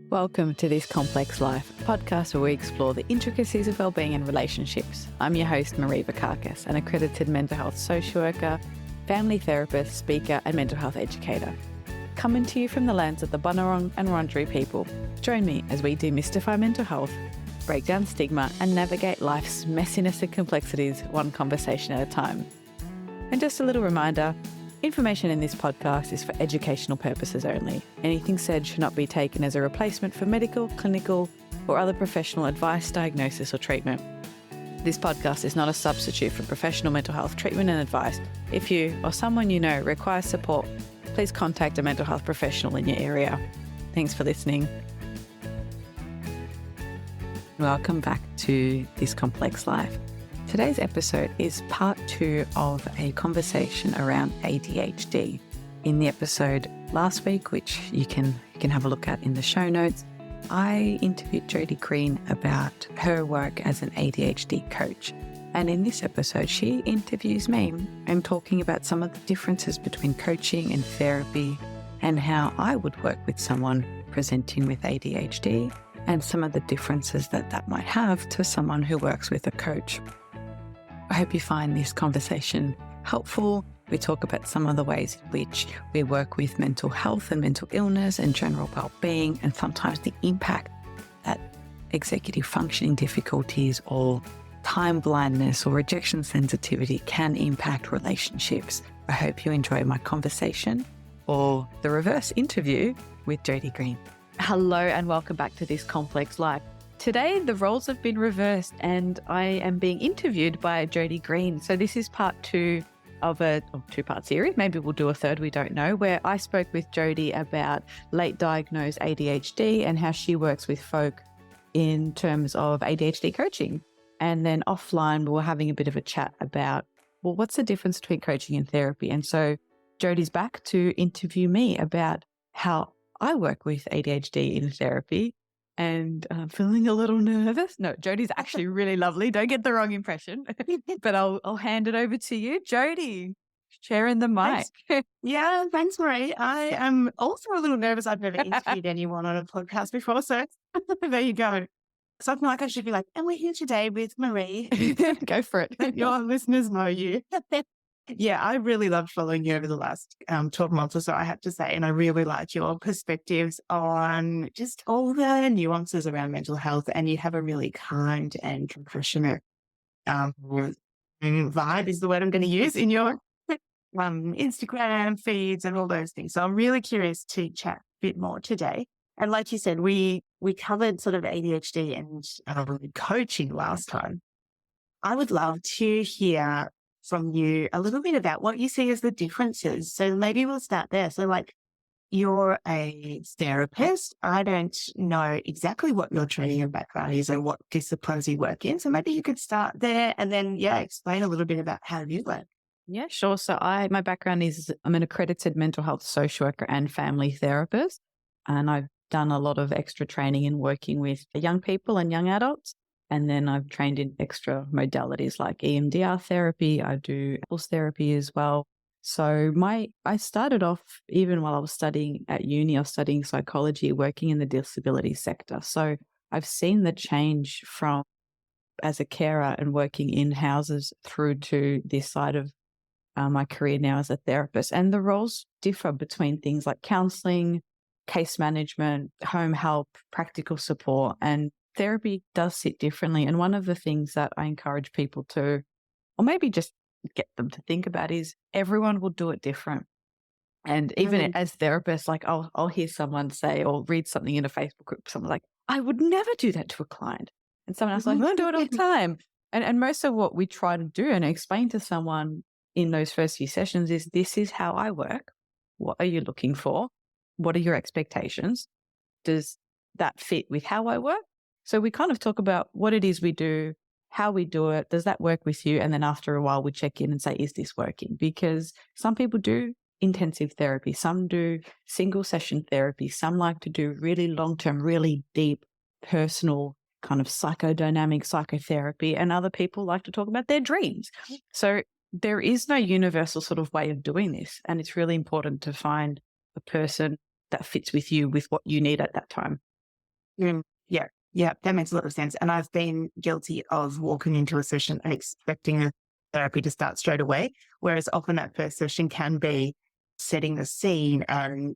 Welcome to This Complex Life, a podcast where we explore the intricacies of wellbeing and relationships. I'm your host, Marie Vakakis, an accredited mental health social worker, family therapist, speaker, and mental health educator. Coming to you from the lands of the Bunurong and Wurundjeri people, join me as we demystify mental health, break down stigma, and navigate life's messiness and complexities one conversation at a time. And just a little reminder, information in this podcast is for educational purposes only. Anything said should not be taken as a replacement for medical, clinical, or other professional advice, diagnosis, or treatment. This podcast is not a substitute for professional mental health treatment and advice. If you or someone you know requires support, please contact a mental health professional in your area. Thanks for listening. Welcome back to This Complex Life. Today's episode is part 2 of a conversation around ADHD. In the episode last week, which you can have a look at in the show notes, I interviewed Jodi Green about her work as an ADHD coach. And in this episode, she interviews me and talking about some of the differences between coaching and therapy and how I would work with someone presenting with ADHD and some of the differences that might have to someone who works with a coach. I hope you find this conversation helpful. We talk about some of the ways in which we work with mental health and mental illness and general well-being, and sometimes the impact that executive functioning difficulties or time blindness or rejection sensitivity can impact relationships. I hope you enjoy my conversation or the reverse interview with Jodi Green. Hello and welcome back to This Complex Life. Today, the roles have been reversed and I am being interviewed by Jodi Green. So this is part 2 of a two-part series. Maybe we'll do a third, we don't know, where I spoke with Jodi about late diagnosed ADHD and how she works with folk in terms of ADHD coaching. And then offline, we were having a bit of a chat about, well, what's the difference between coaching and therapy? And so Jodi's back to interview me about how I work with ADHD in therapy. And I'm feeling a little nervous. No, Jodi's actually really lovely. Don't get the wrong impression. But I'll hand it over to you, Jodi. Sharing the mic. Yeah, thanks, Marie. I am also a little nervous. I've never interviewed anyone on a podcast before, so there you go. So I feel like I should be like, and we're here today with Marie. Go for it. Let your listeners know you. Yeah, I really loved following you over the last 12 months or so, I have to say. And I really like your perspectives on just all the nuances around mental health. And you have a really kind and compassionate vibe is the word I'm going to use in your Instagram feeds and all those things. So I'm really curious to chat a bit more today. And like you said, we covered sort of ADHD and coaching last time. I would love to hear from you a little bit about what you see as the differences. So maybe we'll start there. So like, you're a therapist. I don't know exactly what your training and background is and what disciplines you work in. So maybe you could start there and then, explain a little bit about how you work. Yeah, sure. So my background is I'm an accredited mental health social worker and family therapist. And I've done a lot of extra training in working with young people and young adults. And then I've trained in extra modalities like EMDR therapy. I do couples therapy as well. So I started off, even while I was studying at uni, I was studying psychology, working in the disability sector. So I've seen the change from as a carer and working in houses through to this side of my career now as a therapist. And the roles differ between things like counselling, case management, home help, practical support, and therapy does sit differently. And one of the things that I encourage people to, or maybe just get them to think about, is everyone will do it different. And even as therapists, like I'll hear someone say or read something in a Facebook group, someone like, I would never do that to a client. And someone else like, I do it all the time. And most of what we try to do and explain to someone in those first few sessions is, this is how I work. What are you looking for? What are your expectations? Does that fit with how I work? So we kind of talk about what it is we do, how we do it. Does that work with you? And then after a while, we check in and say, is this working? Because some people do intensive therapy. Some do single session therapy. Some like to do really long-term, really deep, personal kind of psychodynamic psychotherapy. And other people like to talk about their dreams. So there is no universal sort of way of doing this. And it's really important to find a person that fits with you, with what you need at that time. Yeah. Yeah. That makes a lot of sense. And I've been guilty of walking into a session and expecting the therapy to start straight away. Whereas often that first session can be setting the scene and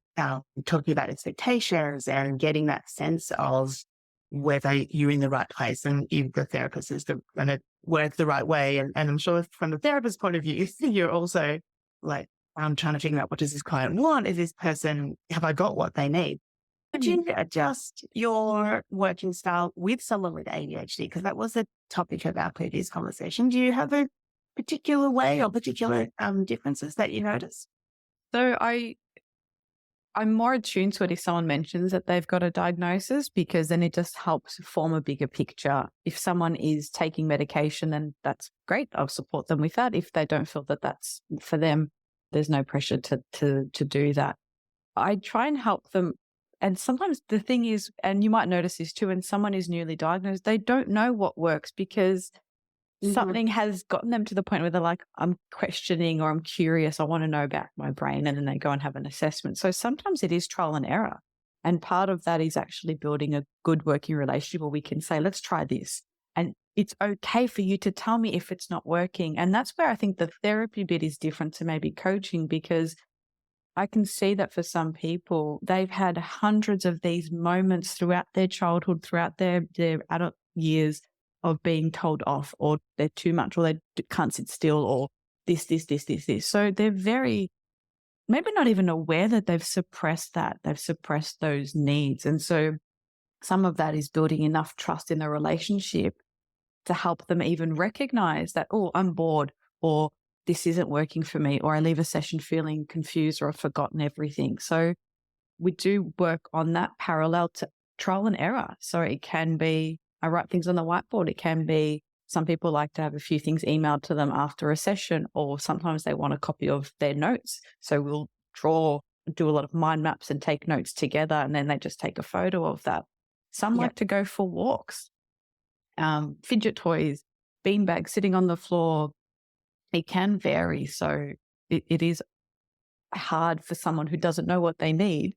talking about expectations and getting that sense of whether you're in the right place and if the therapist is going to work the right way. And I'm sure from the therapist's point of view, you're also like, I'm trying to figure out, what does this client want? Is this person, have I got what they need? Would you adjust your working style with someone with ADHD? Because that was the topic of our previous conversation. Do you have a particular way or particular differences that you notice? So I'm more attuned to it if someone mentions that they've got a diagnosis, because then it just helps form a bigger picture. If someone is taking medication, then that's great. I'll support them with that. If they don't feel that that's for them, there's no pressure to do that. I try and help them. And sometimes the thing is, and you might notice this too, when someone is newly diagnosed, they don't know what works because something has gotten them to the point where they're like, I'm questioning or I'm curious. I want to know about my brain. And then they go and have an assessment. So sometimes it is trial and error. And part of that is actually building a good working relationship where we can say, let's try this. And it's okay for you to tell me if it's not working. And that's where I think the therapy bit is different to maybe coaching, because I can see that for some people, they've had hundreds of these moments throughout their childhood, throughout their adult years, of being told off, or they're too much, or they can't sit still, or this. So they're very, maybe not even aware that they've suppressed that. They've suppressed those needs. And so some of that is building enough trust in the relationship to help them even recognize that, oh, I'm bored, or this isn't working for me, or I leave a session feeling confused or I've forgotten everything. So we do work on that parallel to trial and error. So it can be, I write things on the whiteboard. It can be, some people like to have a few things emailed to them after a session, or sometimes they want a copy of their notes. So we'll do a lot of mind maps and take notes together, and then they just take a photo of that. Some like to go for walks, fidget toys, beanbags sitting on the floor. It can vary. So it is hard for someone who doesn't know what they need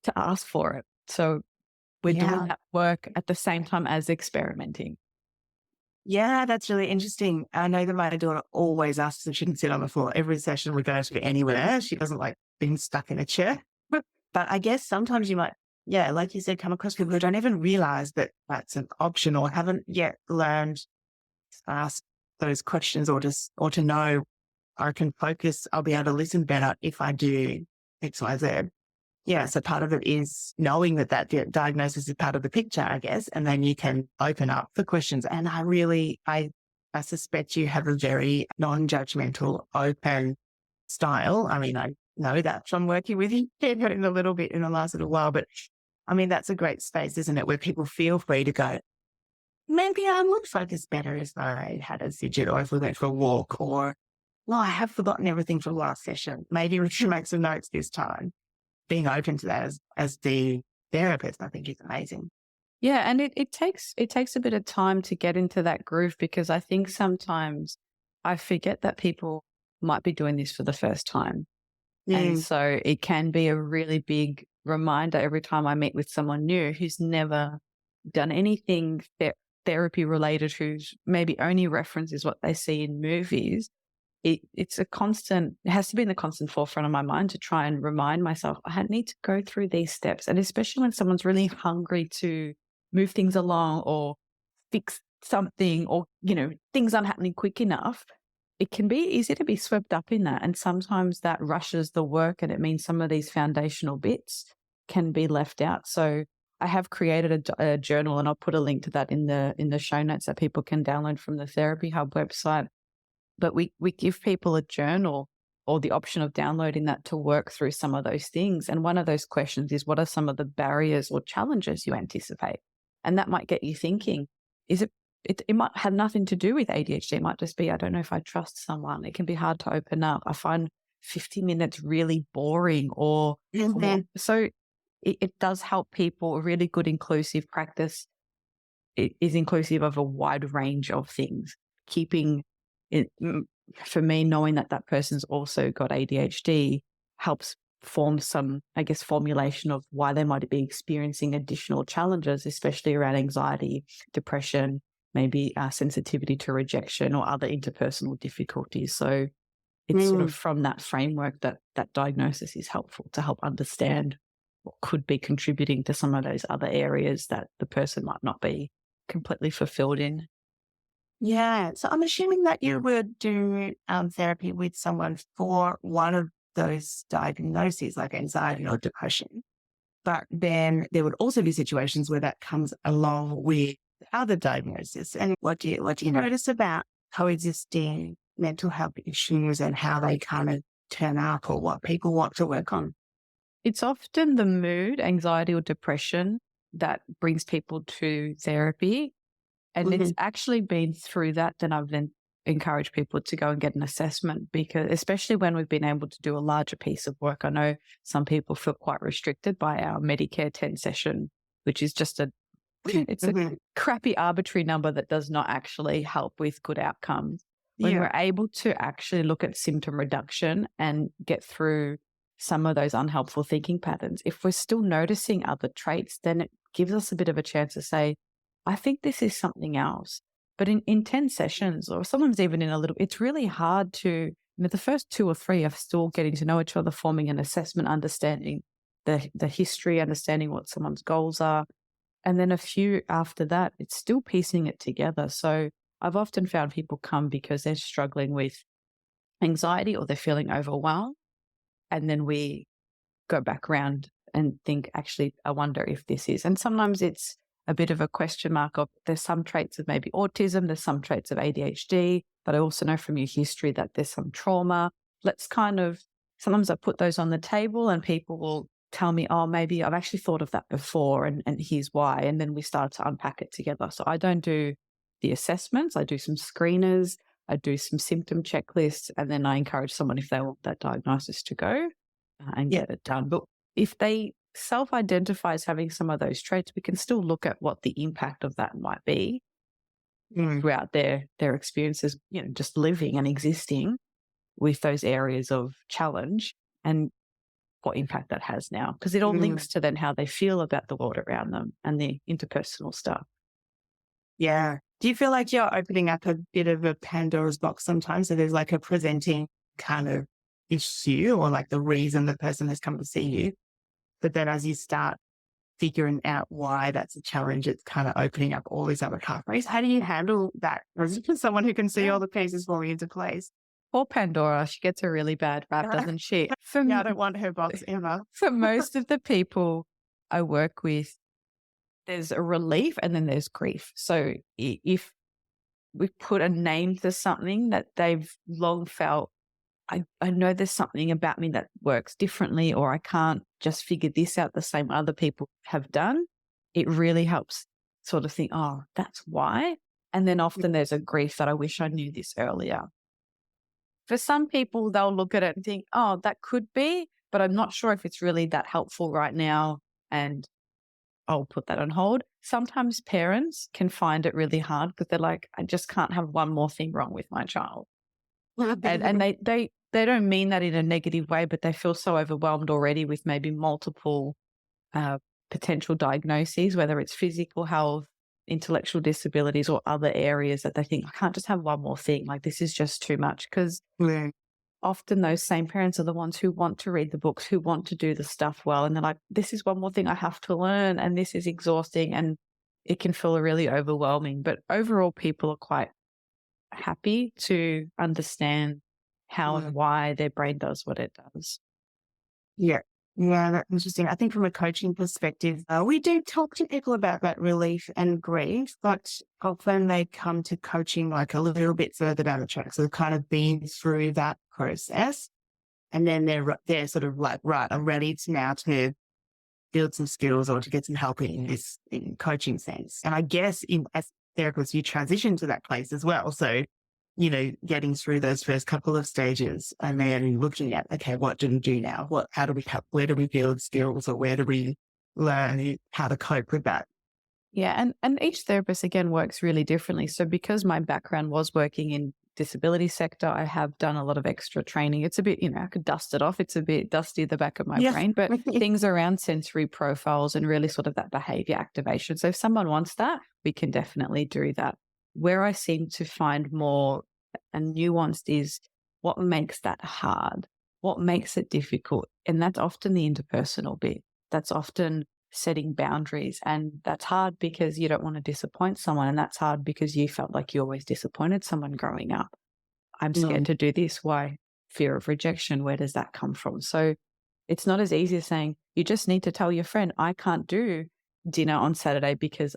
to ask for it. So we're doing that work at the same time as experimenting. Yeah, that's really interesting. I know that my daughter always asks if she can sit on the floor. Every session we go to anywhere, she doesn't like being stuck in a chair. But I guess sometimes you might, like you said, come across people who don't even realize that that's an option, or haven't yet learned to ask those questions, or to know, I can focus, I'll be able to listen better if I do X, Y, Z. Yeah, so part of it is knowing that diagnosis is part of the picture, I guess, and then you can open up for questions. And I suspect you have a very non-judgmental, open style. I mean, I know that from working with you in a little bit in the last little while, but I mean, that's a great space, isn't it, where people feel free to go, maybe I would focus better if I had a fidget, or if we went for a walk, or, well, I have forgotten everything from last session. Maybe we should make some notes this time. Being open to that as the therapist, I think, is amazing. Yeah, and it takes a bit of time to get into that groove, because I think sometimes I forget that people might be doing this for the first time. And so it can be a really big reminder every time I meet with someone new who's never done anything therapy related, whose maybe only reference is what they see in movies. It has to be in the constant forefront of my mind to try and remind myself, I need to go through these steps. And especially when someone's really hungry to move things along or fix something, or, things aren't happening quick enough, it can be easy to be swept up in that. And sometimes that rushes the work, and it means some of these foundational bits can be left out. So I have created a journal, and I'll put a link to that in the show notes that people can download from the Therapy Hub website. But we give people a journal, or the option of downloading that, to work through some of those things. And one of those questions is, what are some of the barriers or challenges you anticipate? And that might get you thinking, it might have nothing to do with ADHD. It might just be, I don't know if I trust someone. It can be hard to open up. I find 50 minutes really boring, or so it does help people. A really good inclusive practice, it is inclusive of a wide range of things, keeping it, for me, knowing that person's also got ADHD helps form some, I guess, formulation of why they might be experiencing additional challenges, especially around anxiety, depression, maybe sensitivity to rejection or other interpersonal difficulties. So it's sort of from that framework that that diagnosis is helpful to help understand what could be contributing to some of those other areas that the person might not be completely fulfilled in. Yeah. So I'm assuming that you would do therapy with someone for one of those diagnoses, like anxiety or depression. But then there would also be situations where that comes along with other diagnoses. And what do you notice about coexisting mental health issues and how they kind of turn up or what people want to work on? It's often the mood, anxiety, or depression that brings people to therapy. And it's actually been through that I've then encouraged people to go and get an assessment, because especially when we've been able to do a larger piece of work. I know some people feel quite restricted by our Medicare 10 session, which is just it's a crappy arbitrary number that does not actually help with good outcomes. When we're able to actually look at symptom reduction and get through some of those unhelpful thinking patterns, if we're still noticing other traits, then it gives us a bit of a chance to say, I think this is something else. But in 10 sessions, or sometimes even in a little, it's really hard to, the first 2 or 3 are still getting to know each other, forming an assessment, understanding the history, understanding what someone's goals are. And then a few after that, it's still piecing it together. So I've often found people come because they're struggling with anxiety or they're feeling overwhelmed. And then we go back around and think, actually, I wonder if this is. And sometimes it's a bit of a question mark of there's some traits of maybe autism, there's some traits of ADHD, but I also know from your history that there's some trauma. Let's sometimes I put those on the table and people will tell me, oh, maybe I've actually thought of that before and here's why. And then we start to unpack it together. So I don't do the assessments. I do some screeners. I do some symptom checklists. And then I encourage someone, if they want that diagnosis, to go and get it done. But if they self-identify as having some of those traits, we can still look at what the impact of that might be throughout their experiences, just living and existing with those areas of challenge and what impact that has now. Because it all links to then how they feel about the world around them and the interpersonal stuff. Yeah. Do you feel like you're opening up a bit of a Pandora's box sometimes? So there's like a presenting kind of issue or like the reason the person has come to see you. But then as you start figuring out why that's a challenge, it's kind of opening up all these other pathways. How do you handle that? As someone who can see all the pieces falling into place. Poor Pandora, she gets a really bad rap, doesn't she? Yeah, I don't want her box ever. For most of the people I work with, there's a relief and then there's grief. So if we put a name to something that they've long felt, I know there's something about me that works differently, or I can't just figure this out the same other people have done, it really helps sort of think, oh, that's why. And then often there's a grief that I wish I knew this earlier. For some people, they'll look at it and think, oh, that could be, but I'm not sure if it's really that helpful right now, and I'll put that on hold. Sometimes parents can find it really hard because they're like, I just can't have one more thing wrong with my child. And they don't mean that in a negative way, but they feel so overwhelmed already with maybe multiple potential diagnoses, whether it's physical health, intellectual disabilities, or other areas, that they think, I can't just have one more thing. Like, this is just too much. Because often those same parents are the ones who want to read the books, who want to do the stuff well. And they're like, this is one more thing I have to learn, and this is exhausting. And it can feel really overwhelming. But overall, people are quite happy to understand how and why their brain does what it does. Yeah. Yeah, that's interesting. I think from a coaching perspective, we do talk to people about that relief and grief, but often they come to coaching like a little bit further down the track. So they've kind of been through that process, and then they're sort of like, right, I'm ready to build some skills or to get some help in coaching sense. And I guess as therapists, you transition to that place as well. So, getting through those first couple of stages and then looking at, okay, what do we do now? How do we help? Where do we build skills, or where do we learn how to cope with that? Yeah, and each therapist again works really differently. So because my background was working in disability sector, I have done a lot of extra training. It's a bit, I could dust it off. It's a bit dusty at the back of my Yeah. brain, but things around sensory profiles and really sort of that behavior activation. So if someone wants that, we can definitely do that. Where I seem to find more and nuanced is what makes that hard, what makes it difficult. And that's often the interpersonal bit. That's often setting boundaries. And that's hard because you don't want to disappoint someone. And that's hard because you felt like you always disappointed someone growing up. I'm scared Mm. to do this. Why? Fear of rejection. Where does that come from? So it's not as easy as saying, you just need to tell your friend, I can't do dinner on Saturday because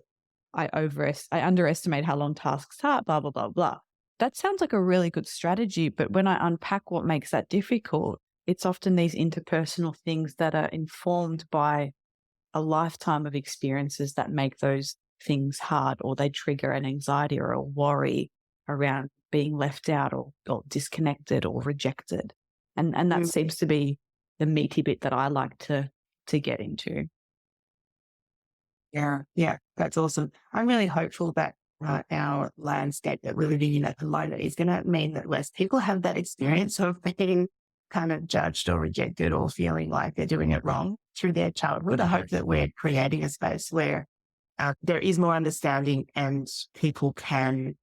I underestimate how long tasks are, blah, blah, blah, blah. That sounds like a really good strategy. But when I unpack what makes that difficult, it's often these interpersonal things that are informed by a lifetime of experiences that make those things hard, or they trigger an anxiety or a worry around being left out or disconnected or rejected. And that Mm. seems to be the meaty bit that I like to get into. Yeah, yeah, that's awesome. I'm really hopeful that our landscape that we're living in at the moment is going to mean that less people have that experience of being kind of judged or rejected or feeling like they're doing it wrong through their childhood. I hope that we're creating a space where there is more understanding and people can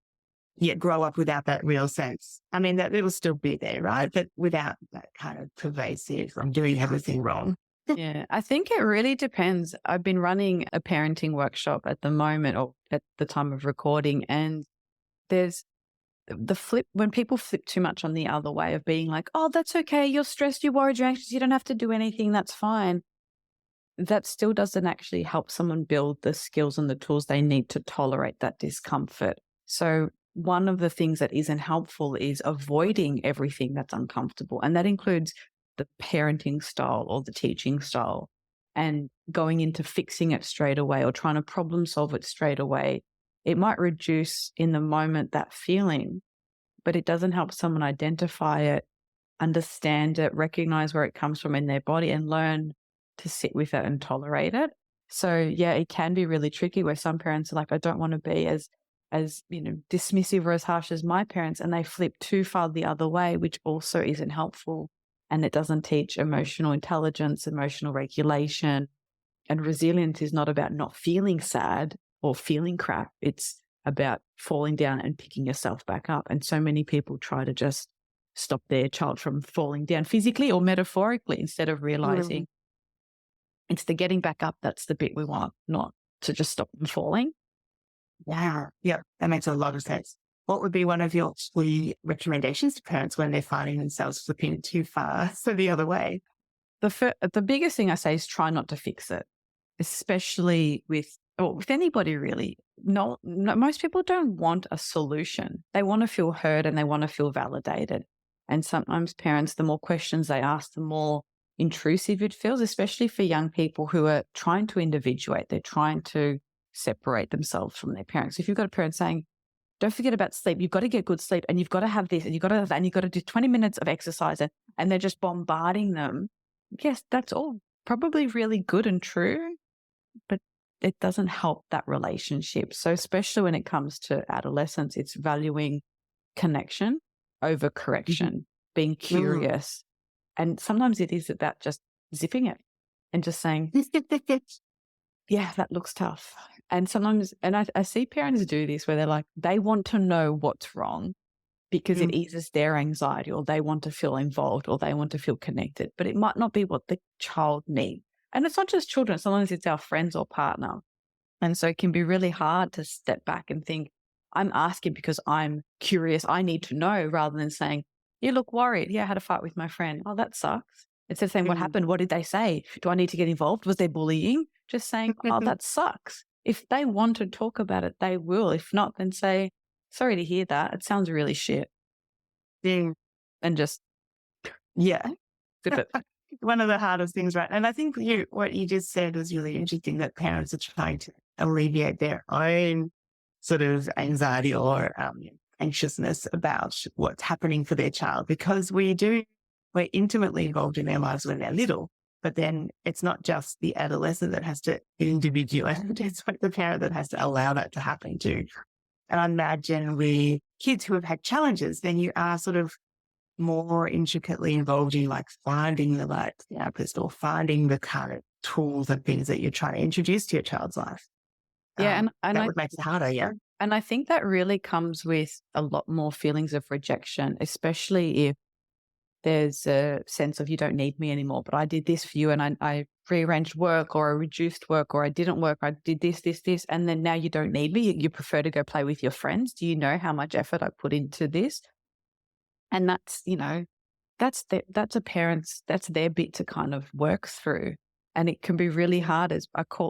grow up without that real sense. I mean, that it'll still be there, right? But without that kind of pervasive, I'm doing everything wrong. Yeah, I think it really depends. I've been running a parenting workshop at the moment, or at the time of recording, and there's the flip when people flip too much on the other way of being like, oh, that's okay. You're stressed, you're worried, you're anxious. You don't have to do anything. That's fine. That still doesn't actually help someone build the skills and the tools they need to tolerate that discomfort. So one of the things that isn't helpful is avoiding everything that's uncomfortable. And that includes the parenting style or the teaching style, and going into fixing it straight away or trying to problem solve it straight away. It might reduce in the moment that feeling, but it doesn't help someone identify it, understand it, recognize where it comes from in their body, and learn to sit with it and tolerate it. So yeah, it can be really tricky where some parents are like, I don't want to be as dismissive or as harsh as my parents, and they flip too far the other way, which also isn't helpful. And it doesn't teach emotional intelligence, emotional regulation. And resilience is not about not feeling sad or feeling crap. It's about falling down and picking yourself back up. And so many people try to just stop their child from falling down physically or metaphorically, instead of realizing it's the getting back up that's the bit we want, not to just stop them falling. Yeah, yeah, that makes a lot of sense. What would be one of your key recommendations to parents when they're finding themselves flipping too far so the other way? The biggest thing I say is try not to fix it, especially with anybody really. No, most people don't want a solution. They want to feel heard and they want to feel validated. And sometimes parents, the more questions they ask, the more intrusive it feels, especially for young people who are trying to individuate. They're trying to separate themselves from their parents. If you've got a parent saying, don't forget about sleep, you've got to get good sleep, and you've got to have this, and you've got to have that, and you've got to do 20 minutes of exercise, and they're just bombarding them. Yes, that's all probably really good and true, but it doesn't help that relationship. So especially when it comes to adolescence, it's valuing connection over correction, being curious. And sometimes it is about just zipping it and just saying, yeah, that looks tough. And sometimes, and I see parents do this where they're like, they want to know what's wrong because it eases their anxiety, or they want to feel involved, or they want to feel connected, but it might not be what the child needs. And it's not just children, sometimes it's our friends or partner. And so it can be really hard to step back and think, I'm asking because I'm curious, I need to know, rather than saying, you look worried. Yeah, I had a fight with my friend. Oh, that sucks. Instead of saying, what happened? What did they say? Do I need to get involved? Was there bullying? Just saying, oh, that sucks. If they want to talk about it, they will. If not, then say, sorry to hear that. It sounds really shit. Yeah. And just Yeah. zip it. One of the hardest things, right? And I think what you just said was really interesting, that parents are trying to alleviate their own sort of anxiety or anxiousness about what's happening for their child, because we're intimately involved in their lives when they're little, but then it's not just the adolescent that has to individuate. It's like the parent that has to allow that to happen too. And I imagine with kids who have had challenges, then you are sort of more intricately involved in like finding the right therapist or finding the current tools and things that you're trying to introduce to your child's life. Yeah. And that would make it harder. Yeah. And I think that really comes with a lot more feelings of rejection, especially if there's a sense of you don't need me anymore, but I did this for you and I rearranged work or I reduced work or I didn't work. I did this, and then now you don't need me. You prefer to go play with your friends. Do you know how much effort I put into this? And that's, that's their bit to kind of work through. And it can be really hard as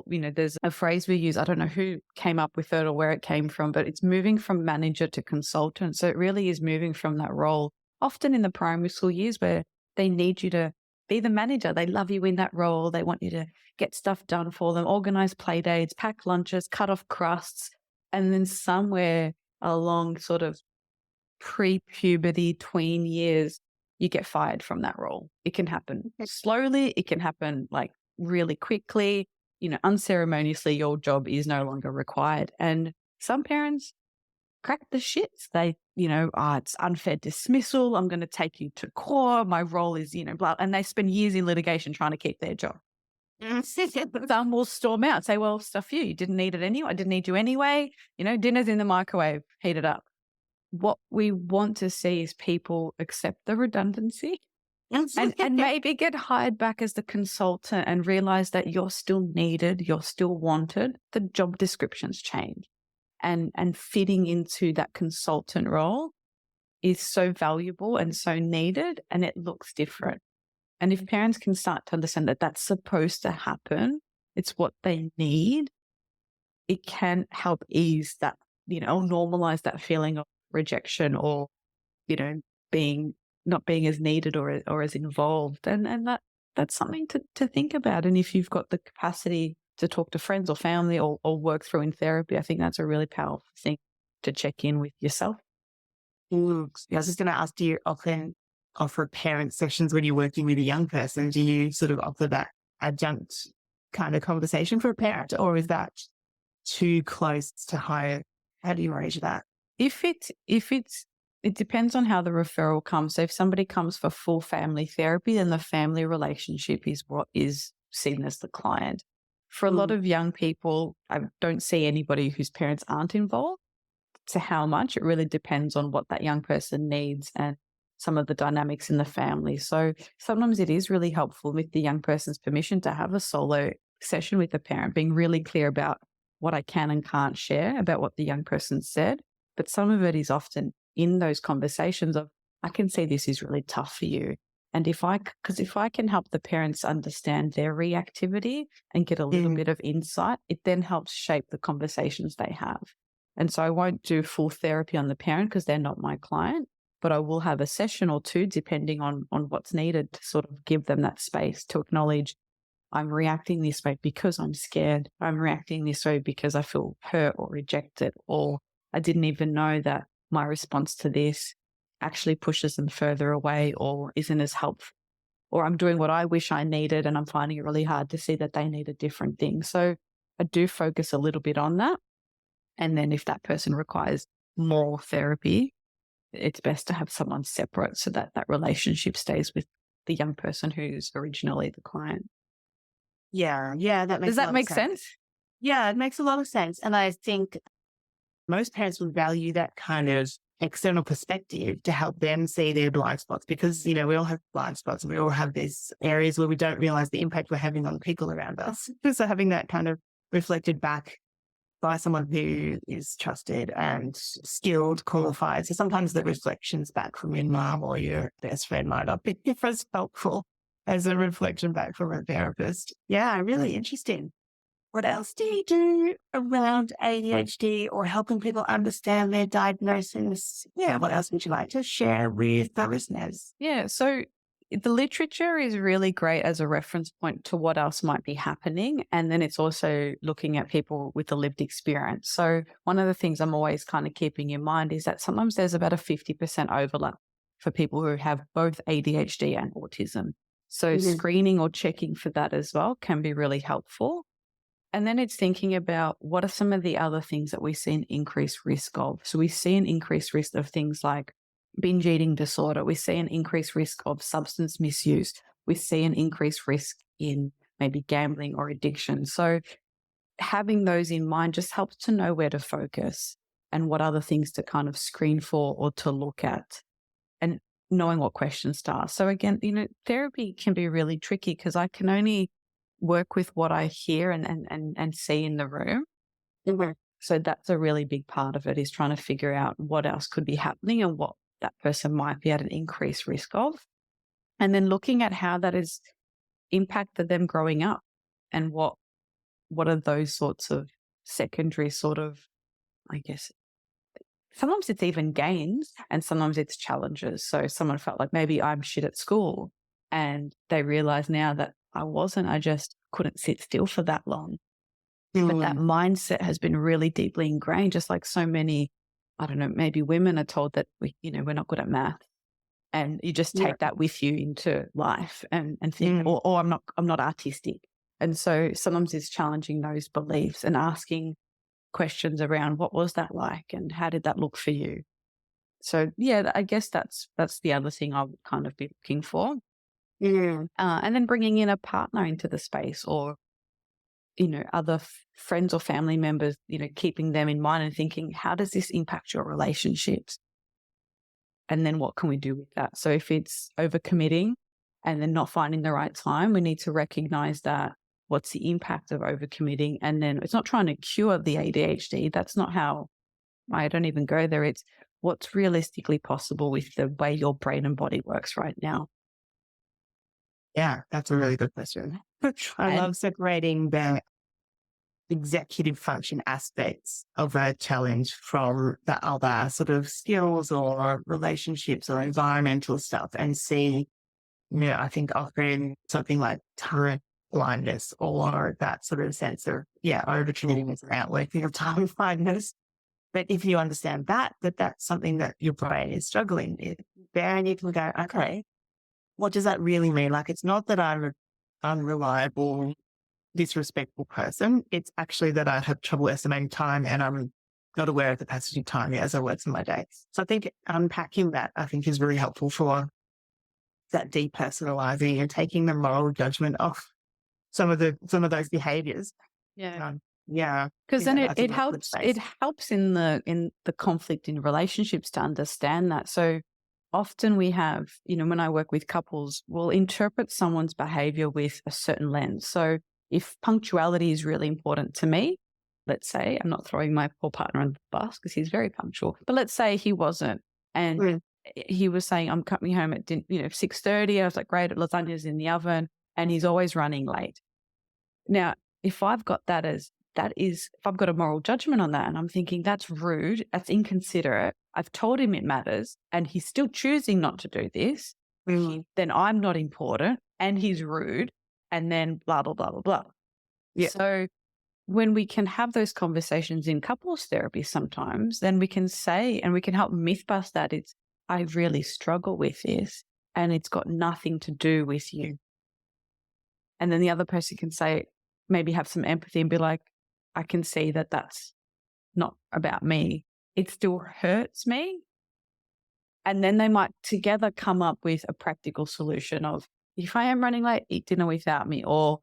there's a phrase we use, I don't know who came up with it or where it came from, but it's moving from manager to consultant. So it really is moving from that role, often in the primary school years where they need you to be the manager. They love you in that role. They want you to get stuff done for them, organize play dates, pack lunches, cut off crusts. And then somewhere along sort of pre-puberty, tween years, you get fired from that role. It can happen slowly. It can happen like really quickly, unceremoniously, your job is no longer required. And some parents crack the shits. They, it's unfair dismissal. I'm going to take you to court. My role is, blah. And they spend years in litigation trying to keep their job. Some will storm out, say, well, stuff you. You didn't need it anyway. I didn't need you anyway. Dinner's in the microwave, heat it up. What we want to see is people accept the redundancy and maybe get hired back as the consultant and realize that you're still needed, you're still wanted. The job descriptions change and fitting into that consultant role is so valuable and so needed, and it looks different. And if parents can start to understand that that's supposed to happen, it's what they need, it can help ease that, or normalize that feeling of rejection or, not being as needed or as involved. And that's something to think about. And if you've got the capacity to talk to friends or family or work through in therapy, I think that's a really powerful thing to check in with yourself. I was just going to ask, do you often offer parent sessions when you're working with a young person? Do you sort of offer that adjunct kind of conversation for a parent, or is that too close to higher? How do you arrange that? It depends on how the referral comes. So if somebody comes for full family therapy, then the family relationship is what is seen as the client. For a lot of young people, I don't see anybody whose parents aren't involved. To how much, it really depends on what that young person needs and some of the dynamics in the family. So sometimes it is really helpful with the young person's permission to have a solo session with the parent, being really clear about what I can and can't share about what the young person said. But some of it is often in those conversations of, I can see this is really tough for you. And if I can help the parents understand their reactivity and get a little bit of insight, it then helps shape the conversations they have. And so I won't do full therapy on the parent because they're not my client, but I will have a session or two depending on what's needed to sort of give them that space to acknowledge, I'm reacting this way because I'm scared. I'm reacting this way because I feel hurt or rejected, or I didn't even know that my response to this actually pushes them further away or isn't as helpful, or I'm doing what I wish I needed and I'm finding it really hard to see that they need a different thing. So I do focus a little bit on that. And then if that person requires more therapy, it's best to have someone separate so that that relationship stays with the young person who's originally the client. Yeah. That makes Does that make sense? Yeah, it makes a lot of sense. And I think most parents would value that kind of external perspective to help them see their blind spots, because, we all have blind spots and we all have these areas where we don't realize the impact we're having on people around us. So having that kind of reflected back by someone who is trusted and skilled, qualified. So sometimes the reflections back from your mom or your best friend might not be as helpful as a reflection back from a therapist. Yeah, really interesting. What else do you do around ADHD or helping people understand their diagnosis? Yeah, what else would you like to share with the listeners? Yeah, so the literature is really great as a reference point to what else might be happening. And then it's also looking at people with a lived experience. So one of the things I'm always kind of keeping in mind is that sometimes there's about a 50% overlap for people who have both ADHD and autism. So screening or checking for that as well can be really helpful. And then it's thinking about what are some of the other things that we see an increased risk of. So we see an increased risk of things like binge eating disorder. We see an increased risk of substance misuse. We see an increased risk in maybe gambling or addiction. So having those in mind just helps to know where to focus and what other things to kind of screen for or to look at, and knowing what questions to ask. So again, therapy can be really tricky because I can only work with what I hear and see in the room. Mm-hmm. So that's a really big part of it, is trying to figure out what else could be happening and what that person might be at an increased risk of. And then looking at how that has impacted them growing up and what are those sorts of secondary sort of, I guess, sometimes it's even gains and sometimes it's challenges. So someone felt like maybe I'm shit at school and they realize now that I wasn't, I just couldn't sit still for that long. But that mindset has been really deeply ingrained, just like so many, I don't know, maybe women are told that we're not good at math. And you just take that with you into life and think, or I'm not artistic. And so sometimes it's challenging those beliefs and asking questions around what was that like and how did that look for you? So yeah, I guess that's the other thing I would kind of be looking for. And then bringing in a partner into the space, or other friends or family members, keeping them in mind and thinking, how does this impact your relationships? And then what can we do with that? So if it's overcommitting and then not finding the right time, we need to recognize that. What's the impact of overcommitting? And then it's not trying to cure the ADHD. That's not how, I don't even go there. It's what's realistically possible with the way your brain and body works right now. Yeah, that's a really good question. I love separating the executive function aspects of a challenge from the other sort of skills or relationships or environmental stuff, and see, I think often something like blindness or that sort of sense of, overcommitting is around working of time with blindness. But if you understand that's something that your brain is struggling with, then you can go, okay, what does that really mean? Like, it's not that I'm an unreliable, disrespectful person. It's actually that I have trouble estimating time and I'm not aware of the passage of time as I work in my day. So I think unpacking that, I think, is really helpful for that depersonalizing and taking the moral judgment off some of those behaviors. Because then it helps in the conflict in relationships to understand that. So often we have, when I work with couples, we'll interpret someone's behavior with a certain lens. So if punctuality is really important to me, let's say, I'm not throwing my poor partner on the bus because he's very punctual, but let's say he wasn't, and he was saying, I'm coming home at 6:30. I was like, great, lasagna's in the oven, and he's always running late. Now, if I've got if I've got a moral judgment on that and I'm thinking that's rude, that's inconsiderate, I've told him it matters and he's still choosing not to do this, then I'm not important and he's rude, and then blah, blah, blah, blah, blah. Yeah. So when we can have those conversations in couples therapy sometimes, then we can say, and we can help myth bust that I really struggle with this and it's got nothing to do with you. And then the other person can say, maybe have some empathy and be like, I can see that that's not about me. It still hurts me. And then they might together come up with a practical solution of, if I am running late, eat dinner without me, or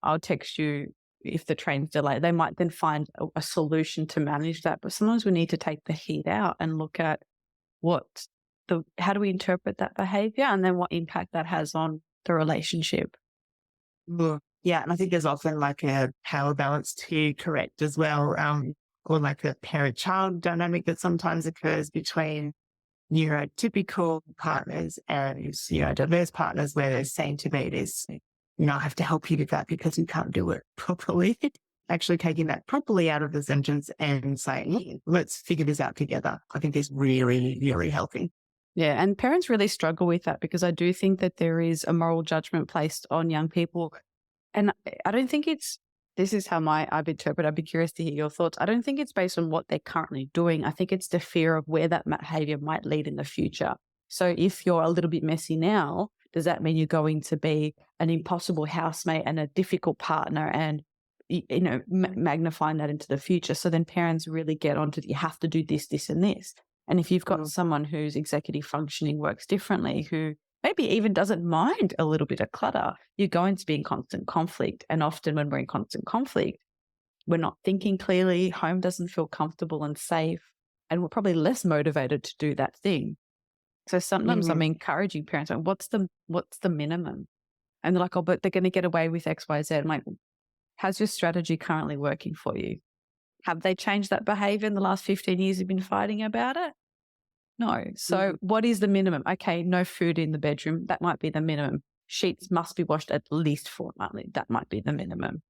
I'll text you if the train's delayed. They might then find a solution to manage that. But sometimes we need to take the heat out and look at how do we interpret that behavior and then what impact that has on the relationship. Yeah, and I think there's often like a power balance to correct as well, or like a parent-child dynamic that sometimes occurs between neurotypical partners and diverse partners, where they're saying to me, I have to help you with that because you can't do it properly. Actually taking that properly out of the sentence and saying, let's figure this out together, I think is really, really helping. Yeah, and parents really struggle with that because I do think that there is a moral judgment placed on young people. And I don't think this is how I've interpreted. I'd be curious to hear your thoughts. I don't think it's based on what they're currently doing. I think it's the fear of where that behavior might lead in the future. So if you're a little bit messy now, Does that mean you're going to be an impossible housemate and a difficult partner and, magnifying that into the future? So then parents really get onto, you have to do this, this, and this. And if you've got someone whose executive functioning works differently, who maybe even doesn't mind a little bit of clutter, you're going to be in constant conflict. And often when we're in constant conflict, we're not thinking clearly, home doesn't feel comfortable and safe, and we're probably less motivated to do that thing. So sometimes I'm encouraging parents, like, what's the minimum? And they're like, oh, but they're going to get away with X, Y, Z. I'm like, how's your strategy currently working for you? Have they changed that behavior in the last 15 years you've been fighting about it? No. So what is the minimum? Okay, no food in the bedroom. That might be the minimum. Sheets must be washed at least fortnightly. That might be the minimum.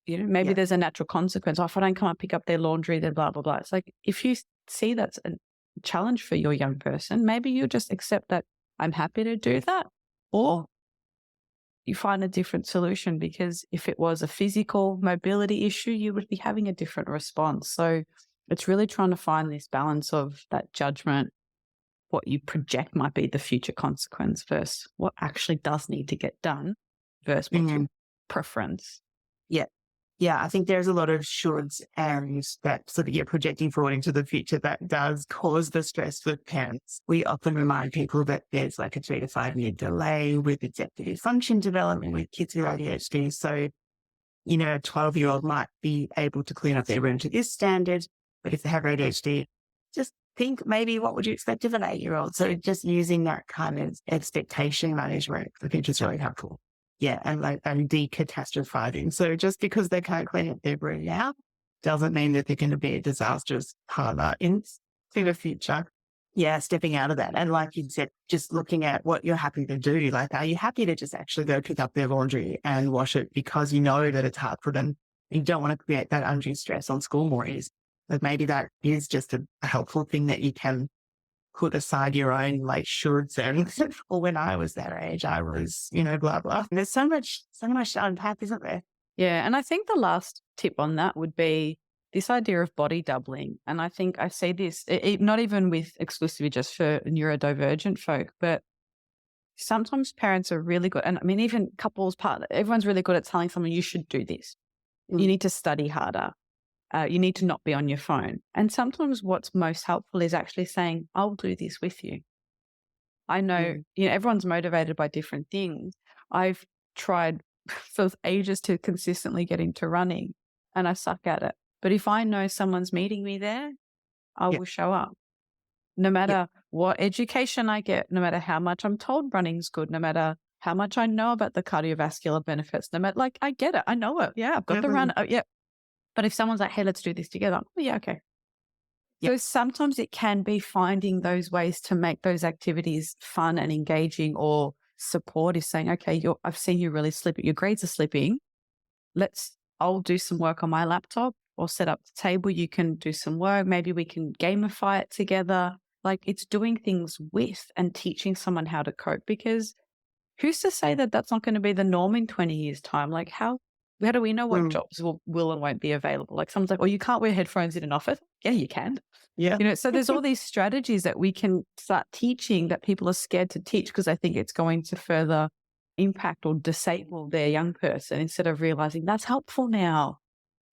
Maybe there's a natural consequence. Oh, if I don't come and pick up their laundry, then blah, blah, blah. It's like, if you see that's a challenge for your young person, maybe you just accept that I'm happy to do that, or you find a different solution, because if it was a physical mobility issue, you would be having a different response. So it's really trying to find this balance of that judgment, what you project might be the future consequence versus what actually does need to get done versus what's your preference. Yeah. Yeah, I think there's a lot of shoulds and that sort of you're projecting forward into the future that does cause the stress for parents. We often remind people that there's like a 3 to 5 year delay with executive function development with kids with ADHD. So, a 12-year-old might be able to clean up their room to this standard, but if they have ADHD, just think maybe what would you expect of an 8-year-old? So just using that kind of expectation management, I think is really helpful. Yeah, and decatastrophizing. So just because they can't clean up their room now doesn't mean that they're going to be a disastrous partner in the future. Yeah, stepping out of that. And like you said, just looking at what you're happy to do. Like, are you happy to just actually go pick up their laundry and wash it because you know that it's hard for them? You don't want to create that undue stress on school mornings. But maybe that is just a helpful thing that you can put aside your own like shoulds and, or when I was that age, I was, blah, blah. There's so much to unpack, isn't there? Yeah. And I think the last tip on that would be this idea of body doubling. And I think I see this, not even with exclusively just for neurodivergent folk, but sometimes parents are really good. And I mean, even couples, everyone's really good at telling someone you should do this. You need to study harder. You need to not be on your phone. And sometimes what's most helpful is actually saying, I'll do this with you. I know, everyone's motivated by different things. I've tried for ages to consistently get into running and I suck at it. But if I know someone's meeting me there, I will show up. No matter what education I get, no matter how much I'm told running's good, no matter how much I know about the cardiovascular benefits, no matter, I get it. I know it. Yeah, I've got the run. Oh, yeah. But if someone's like, hey, let's do this together. Oh, yeah, okay. Yep. So sometimes it can be finding those ways to make those activities fun and engaging, or support is saying, okay, I've seen you really slip. Your grades are slipping. I'll do some work on my laptop or set up the table. You can do some work. Maybe we can gamify it together. Like, it's doing things with and teaching someone how to cope, because who's to say that that's not going to be the norm in 20 years' time? Like, how do we know what jobs will and won't be available? Like, someone's like, oh, you can't wear headphones in an office. Yeah, you can. Yeah. So there's all these strategies that we can start teaching that people are scared to teach because I think it's going to further impact or disable their young person, instead of realizing that's helpful now.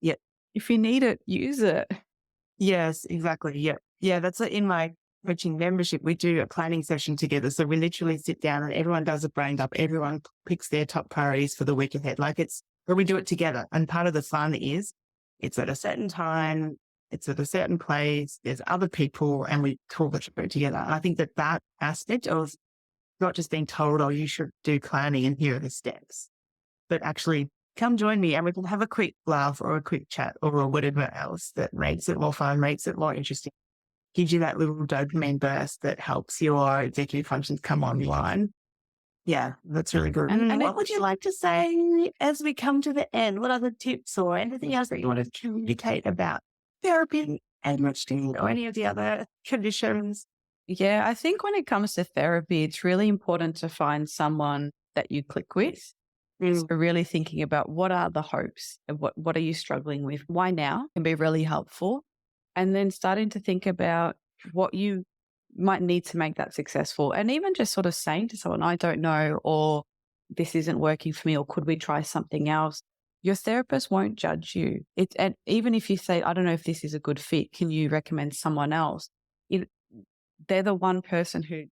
Yeah. If you need it, use it. Yes, exactly. Yeah. Yeah. That's in my coaching membership. We do a planning session together. So we literally sit down and everyone does a brain dump. Everyone picks their top priorities for the week ahead. But we do it together. And part of the fun is it's at a certain time, it's at a certain place, there's other people, and we talk it through together. And I think that aspect of not just being told, oh, you should do planning and here are the steps, but actually come join me and we can have a quick laugh or a quick chat or whatever else that makes it more fun, makes it more interesting, gives you that little dopamine burst that helps your executive functions come online. Yeah, that's really good. And what would you like to say as we come to the end? What other tips or anything else that you want to communicate about therapy and ADHD or any of the other conditions? Yeah, I think when it comes to therapy, it's really important to find someone that you click with. So really thinking about what are the hopes and what are you struggling with? Why now can be really helpful. And then starting to think about what you might need to make that successful. And even just sort of saying to someone, I don't know, or this isn't working for me, or could we try something else? Your therapist won't judge you. And even if you say, I don't know if this is a good fit, can you recommend someone else? They're the one person who,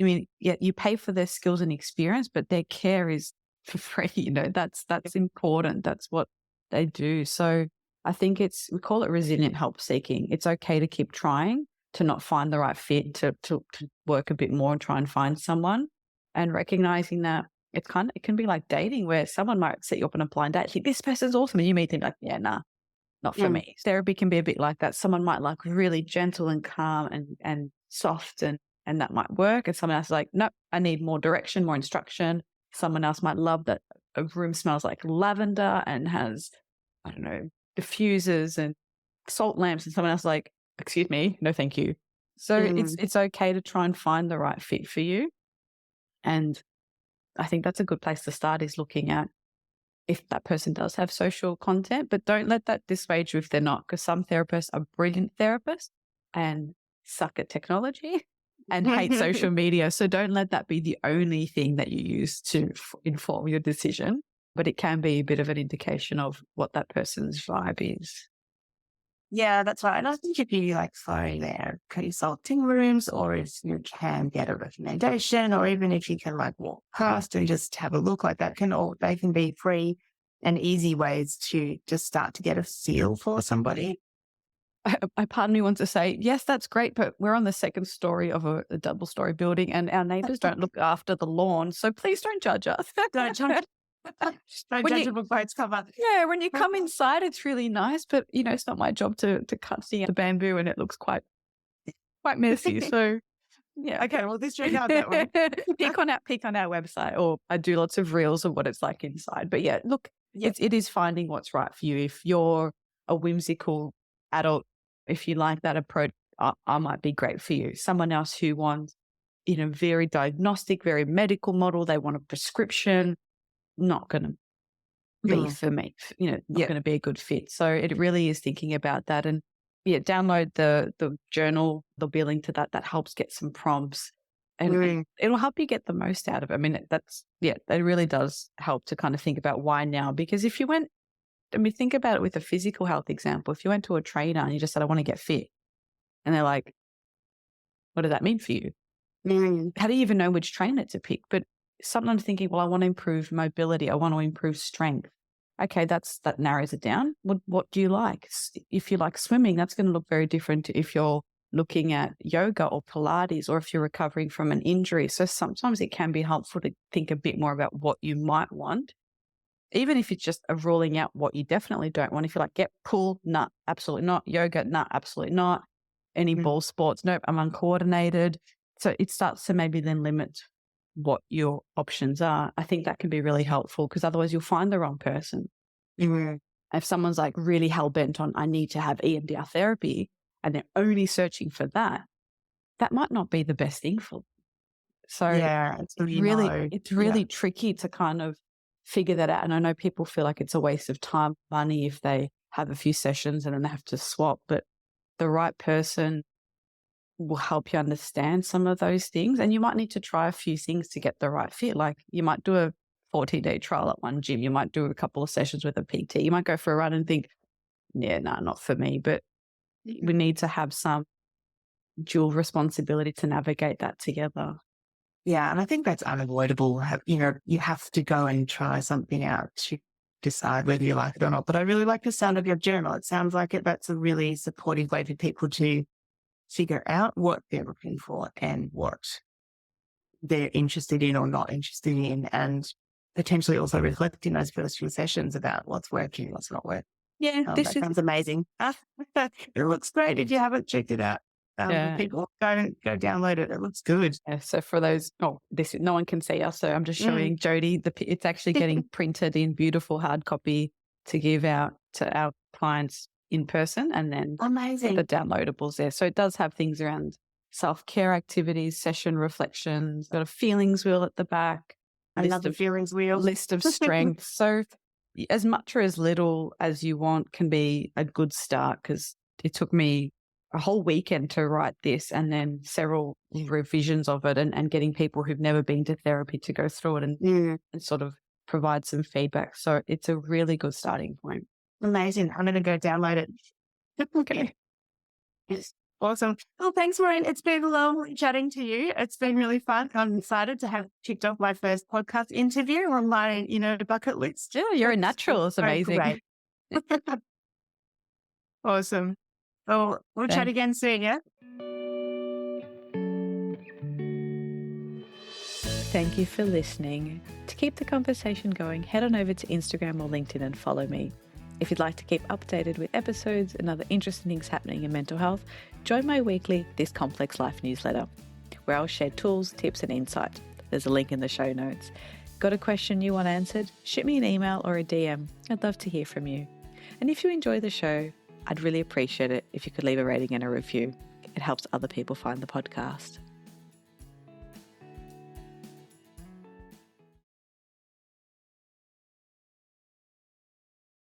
I mean, yeah, you pay for their skills and experience, but their care is for free. That's important. That's what they do. So I think we call it resilient help seeking. It's okay to keep trying, to not find the right fit, to work a bit more and try and find someone, and recognizing that it can be like dating, where someone might set you up on a blind date. Think, this person's awesome. And you may think like, yeah, nah, not for me. Therapy can be a bit like that. Someone might like really gentle and calm and soft, and that might work. And someone else is like, nope, I need more direction, more instruction. Someone else might love that a room smells like lavender and has, I don't know, diffusers and salt lamps. And someone else is like, excuse me, no, thank you. So it's okay to try and find the right fit for you. And I think that's a good place to start, is looking at if that person does have social content, but don't let that dissuade you if they're not, because some therapists are brilliant therapists and suck at technology and hate social media. So don't let that be the only thing that you use to inform your decision, but it can be a bit of an indication of what that person's vibe is. Yeah, that's right. And I think if you find their consulting rooms, or if you can get a recommendation, or even if you can walk past and just have a look, they can be free and easy ways to just start to get a feel for somebody. I part of me wants to say, yes, that's great, but we're on the second story of a double-story building, and our neighbours don't look after the lawn, so please don't judge us. Don't judge. Don't judge a book by its cover. Yeah, when you come inside, it's really nice, but it's not my job to cut the bamboo, and it looks quite messy. So yeah, okay, well, disregard that one. Peek on our website, or I do lots of reels of what it's like inside. But yeah, look, it is finding what's right for you. If you're a whimsical adult, if you like that approach, I might be great for you. Someone else who wants, very diagnostic, very medical model, they want a prescription, not going to be for me, not going to be a good fit. So it really is thinking about that. And download the journal. They'll be linked to that. That helps get some prompts, and it'll help you get the most out of it. I mean, it really does help to kind of think about why now. Because if you think about it with a physical health example. If you went to a trainer and you just said, I want to get fit, and they're like, what does that mean for you? How do you even know which trainer to pick? But sometimes thinking, well, I want to improve mobility. I want to improve strength. Okay, that narrows it down. What do you like? If you like swimming, that's going to look very different to if you're looking at yoga or Pilates, or if you're recovering from an injury. So sometimes it can be helpful to think a bit more about what you might want, even if it's just a ruling out what you definitely don't want. If you're like, get pool, nah, absolutely not. Yoga, nah, absolutely not. Any ball sports, nope, I'm uncoordinated. So it starts to maybe then limit what your options are. I think that can be really helpful, because otherwise you'll find the wrong person. If someone's like really hell-bent on, I need to have EMDR therapy, and they're only searching for that might not be the best thing for them. So it's really tricky to kind of figure that out. And I know people feel like it's a waste of time, money, if they have a few sessions and then they have to swap, but the right person will help you understand some of those things. And you might need to try a few things to get the right fit. Like you might do a 14-day trial at one gym. You might do a couple of sessions with a PT. You might go for a run and think, yeah, no, not for me. But we need to have some dual responsibility to navigate that together. Yeah. And I think that's unavoidable. You have to go and try something out to decide whether you like it or not. But I really like the sound of your journal. It sounds like that's a really supportive way for people to figure out what they're looking for and what they're interested in or not interested in, and potentially also reflect in those first few sessions about what's working, what's not working. Yeah, that sounds amazing. It looks great if you haven't checked it out. People go download it. It looks good. Yeah, so for those, no one can see us, so I'm just showing Jodi. It's actually getting printed in beautiful hard copy to give out to our clients in person, and then amazing the downloadables there. So it does have things around self-care activities, session reflections, got a feelings wheel at the back. I love the feelings wheel. List of strengths. So as much or as little as you want can be a good start, because it took me a whole weekend to write this and then several revisions of it and getting people who've never been to therapy to go through it and sort of provide some feedback. So it's a really good starting point. Amazing. I'm going to go download it. Okay. Yes. Awesome. Well, thanks, Maureen. It's been lovely chatting to you. It's been really fun. I'm excited to have ticked off my first podcast interview on my, bucket list. Yeah, you're a natural. It's amazing. Great. Awesome. Well, we'll chat again soon, yeah? Thank you for listening. To keep the conversation going, head on over to Instagram or LinkedIn and follow me. If you'd like to keep updated with episodes and other interesting things happening in mental health, join my weekly This Complex Life newsletter, where I'll share tools, tips and insight. There's a link in the show notes. Got a question you want answered? Shoot me an email or a DM. I'd love to hear from you. And if you enjoy the show, I'd really appreciate it if you could leave a rating and a review. It helps other people find the podcast.